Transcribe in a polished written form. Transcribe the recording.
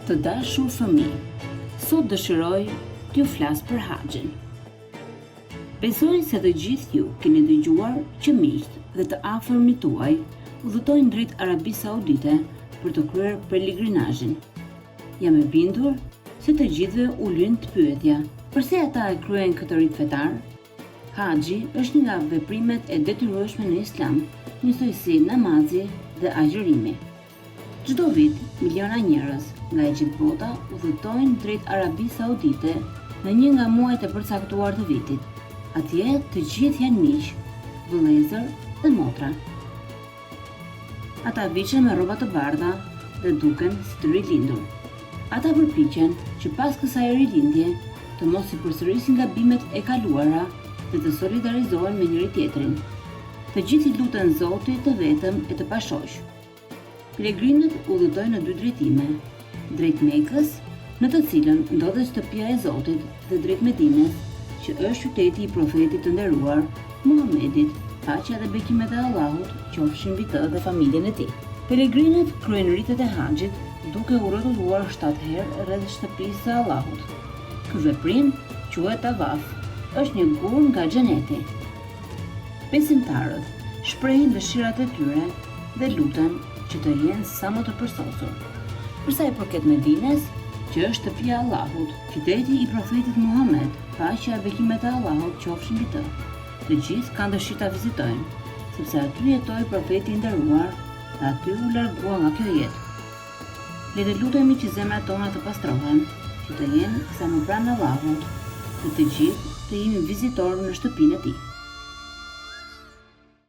Të dashur fëmijë, sot dëshiroj t'ju flas për haxhin. Besoj se të gjithë ju keni dëgjuar që miqt dhe të afërmit tuaj udhëtojnë drejt Arabisë Saudite për të kryer pelegrinazhin. Jam e bindur se të gjithëve u lyn të pyetja, pse ata e kryejnë këtë rit fetar? Haxhi është një nga veprimet e detyrueshme në Islam, njësoj si namazi dhe agjërimi. Çdo vit, miliona njerëz nga e gjithë bota udhëtojnë drejt Arabisë Saudite në një nga muajt e përcaktuar të vitit. Atje të gjithë janë miq, vëllezër dhe motra. Ata viçen me rroba të bardha dhe duken si të rilindur. Ata përpiqen që pas kësaj rilindje të mos i përsërisin gabimet e kaluara dhe të solidarizohen me njëri tjetrin. Të gjithë i luten Zotit të vetëm e të pashoq. Pelegrinët udhëtojnë në dy drejtime, drejt Mekës, në të cilën ndodhet shtëpia e Zotit, dhe drejt Medinës, që është qyteti i profetit të nderuar, Muhamedit, paqja dhe bekimet e Allahut qofshin mbi të dhe familjen e tij. Pelegrinët kryejnë ritet e haxhit duke u rrotulluar 7 herë rreth shtëpisë së Allahut. Ky veprim quhet tavaf, është një gur nga xheneti. Besimtarët shprehin dëshirat e tyre dhe luten që të jenë sa më të përsosur. Për sa i përket Medinës, që është shtëpia e Allahut, qyteti i profetit Muhamed, paqja e bekimet e Allahut qofshin mbi të. Të gjithë kanë dëshirë ta vizitojnë, sepse aty jetoi profeti i nderuar dhe aty u largua nga kjo jetë. Le të lutemi që zemrat tona të pastrohen, që të jenë sa më pranë Allahut, dhe të gjithë të jemi vizitorë në shtëpinë e tij.